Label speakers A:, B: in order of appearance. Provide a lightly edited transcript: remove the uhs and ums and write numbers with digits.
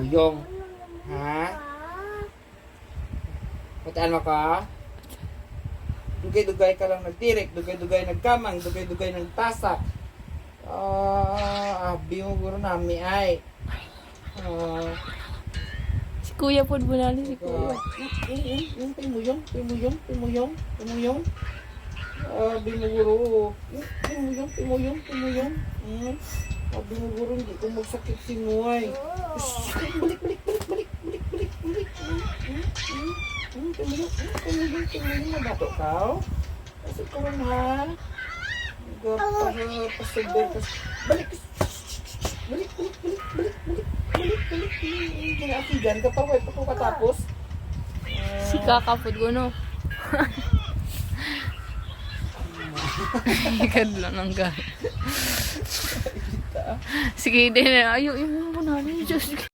A: bimuyong. Ha? Pataan mo ka? Dugay-dugay ka lang nagtirik, dugay-dugay nagkamang, dugay-dugay nagtasak. Abi mo guro nami ay.
B: Si Kuya po bunali, si Kuya.
A: Yung pimuyong. Abi mo guro. Pimuyong. Abi mo guro, hindi ko magsakit si Muay. Balik. Pimuyong na bato ka. Kasi ko rin ha. Pasubay. Balik. Kinaakigan ka pa, wait pa ko katapos.
B: Si kakapod ko, no? Ikadlo ng gano'n. Sige, din. Ayaw, yung bunali. Diyos.